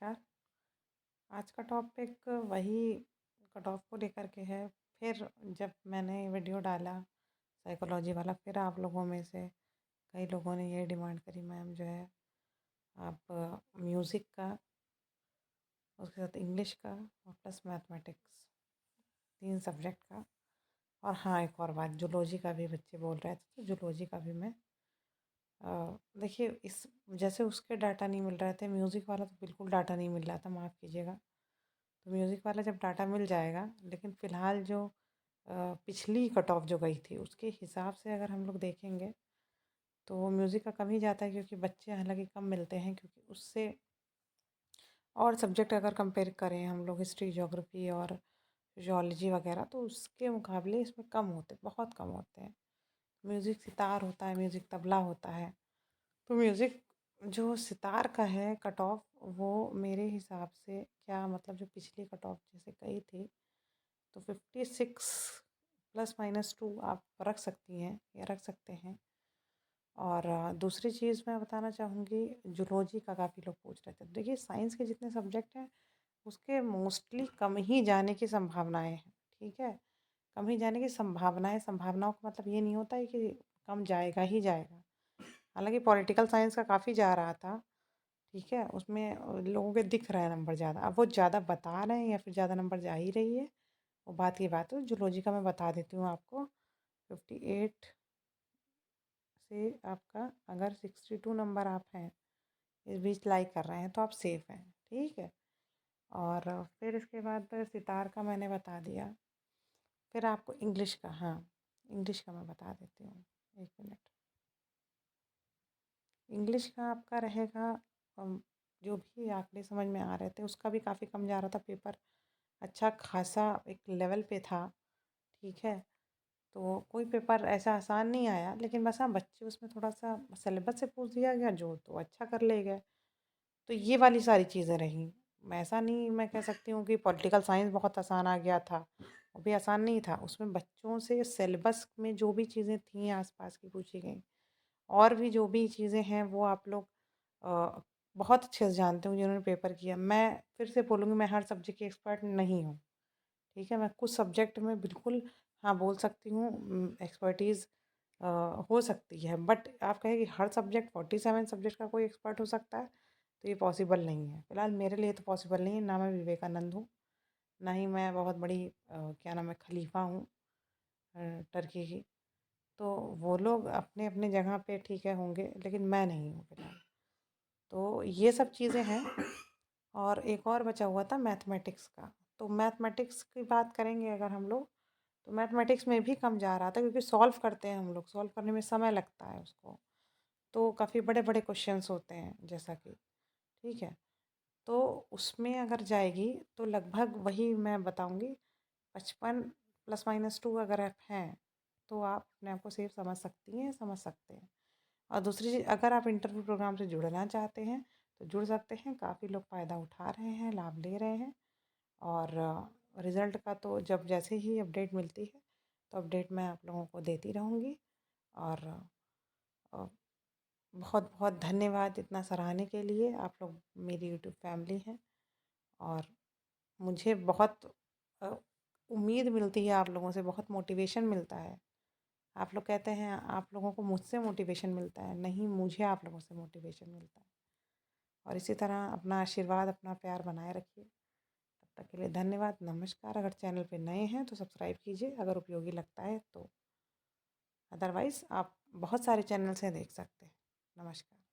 नमस्कार। आज का टॉपिक वही कट ऑफ को लेकर के है। फिर जब मैंने वीडियो डाला साइकोलॉजी वाला, फिर आप लोगों में से कई लोगों ने ये डिमांड करी, मैम जो है आप म्यूज़िक का, उसके साथ इंग्लिश का और प्लस मैथमेटिक्स, 3 सब्जेक्ट का। और हाँ, एक और बात, जूलॉजी का भी बच्चे बोल रहे थे, तो जूलॉजी का भी मैं देखिए, इस जैसे उसके डाटा नहीं मिल रहे थे, म्यूज़िक वाला तो बिल्कुल डाटा नहीं मिल रहा था, माफ़ कीजिएगा। तो म्यूज़िक वाला जब डाटा मिल जाएगा, लेकिन फ़िलहाल जो पिछली कट ऑफ जो गई थी उसके हिसाब से अगर हम लोग देखेंगे तो म्यूज़िक का कम ही जाता है, क्योंकि बच्चे हालांकि कम मिलते हैं, क्योंकि उससे और सब्जेक्ट अगर कंपेयर करें हम लोग, हिस्ट्री, ज्योग्राफी और सोशियोलॉजी वगैरह, तो उसके मुकाबले इसमें कम होते, बहुत कम होते हैं। म्यूज़िक सितार होता है, म्यूज़िक तबला होता है। तो म्यूज़िक जो सितार का है कट ऑफ, वो मेरे हिसाब से, क्या मतलब, जो पिछली कट ऑफ जैसे गई थी, तो 56 प्लस माइनस 2 आप रख सकती हैं या रख सकते हैं। और दूसरी चीज़ मैं बताना चाहूँगी, जूलॉजी का काफ़ी लोग पूछ रहे थे। देखिए, साइंस के जितने सब्जेक्ट हैं उसके मोस्टली कम ही जाने की संभावनाएं हैं, ठीक है। कम ही जाने की संभावनाएं, संभावनाओं का मतलब ये नहीं होता है कि कम जाएगा ही जाएगा। हालांकि पॉलिटिकल साइंस का काफ़ी जा रहा था, ठीक है, उसमें लोगों के दिख रहे हैं नंबर ज़्यादा। अब वो ज़्यादा बता रहे हैं या फिर ज़्यादा नंबर जा ही रही है, वो बात की बात है। जूलॉजी का मैं बता देती हूँ आपको, 58 से आपका अगर 62 नंबर आप हैं, इस बीच लाइक कर रहे हैं, तो आप सेफ़ हैं, ठीक है। और फिर इसके बाद सितार का मैंने बता दिया। फिर आपको इंग्लिश का, हाँ, इंग्लिश का मैं बता देती हूँ, 1 मिनट। इंग्लिश का आपका रहेगा, जो भी आंकड़े समझ में आ रहे थे उसका भी काफ़ी कम जा रहा था। पेपर अच्छा खासा एक लेवल पे था, ठीक है। तो कोई पेपर ऐसा आसान नहीं आया, लेकिन बस हाँ, बच्चे उसमें थोड़ा सा सिलेबस से पूछ दिया गया जो, तो अच्छा कर ले गए। तो ये वाली सारी चीज़ें रहीं। मैं ऐसा नहीं मैं कह सकती हूँ कि पॉलिटिकल साइंस बहुत आसान आ गया था, वो भी आसान नहीं था। उसमें बच्चों से सिलेबस में जो भी चीज़ें थीं आसपास की पूछी गई, और भी जो भी चीज़ें हैं वो आप लोग अ, बहुत अच्छे से जानते हो जिन्होंने पेपर किया। मैं फिर से बोलूँगी, मैं हर सब्जेक्ट की एक्सपर्ट नहीं हूँ, ठीक है। मैं कुछ सब्जेक्ट में बिल्कुल हाँ बोल सकती हूँ, एक्सपर्टीज़ हो सकती है। बट आप कहें कि हर सब्जेक्ट 47 सब्जेक्ट का कोई एक्सपर्ट हो सकता है, तो ये पॉसिबल नहीं है। फ़िलहाल मेरे लिए तो पॉसिबल नहीं है। ना मैं विवेकानंद हूँ, ना ही मैं बहुत बड़ी क्या नाम है, खलीफा हूँ टर्की की। तो वो लोग अपने अपने जगह पे ठीक है होंगे, लेकिन मैं नहीं हूँ फ़िलहाल। तो ये सब चीज़ें हैं। और एक और बचा हुआ था मैथमेटिक्स का। तो मैथमेटिक्स की बात करेंगे अगर हम लोग, तो मैथमेटिक्स में भी कम जा रहा था, क्योंकि सॉल्व करते हैं हम लोग, सॉल्व करने में समय लगता है उसको। तो काफ़ी बड़े बड़े क्वेश्चंस होते हैं जैसा कि, ठीक है। तो उसमें अगर जाएगी तो लगभग वही मैं बताऊंगी, 55 प्लस माइनस 2 अगर आप हैं, तो आप अपने आप को सेफ समझ सकती हैं, समझ सकते हैं। और दूसरी चीज़, अगर आप इंटरव्यू प्रोग्राम से जुड़ना चाहते हैं तो जुड़ सकते हैं। काफ़ी लोग फ़ायदा उठा रहे हैं, लाभ ले रहे हैं। और रिज़ल्ट का तो जब जैसे ही अपडेट मिलती है, तो अपडेट मैं आप लोगों को देती रहूँगी। और अ, बहुत बहुत धन्यवाद इतना सराहने के लिए। आप लोग मेरी यूट्यूब फैमिली हैं, और मुझे बहुत अ, उम्मीद मिलती है आप लोगों से, बहुत मोटिवेशन मिलता है। आप लोग कहते हैं आप लोगों को मुझसे मोटिवेशन मिलता है, नहीं, मुझे आप लोगों से मोटिवेशन मिलता है। और इसी तरह अपना आशीर्वाद, अपना प्यार बनाए रखिए। तब तक के लिए धन्यवाद, नमस्कार। अगर चैनल पे नए हैं तो सब्सक्राइब कीजिए अगर उपयोगी लगता है तो। अदरवाइज़ आप बहुत सारे चैनल से देख सकते हैं। नमस्कार।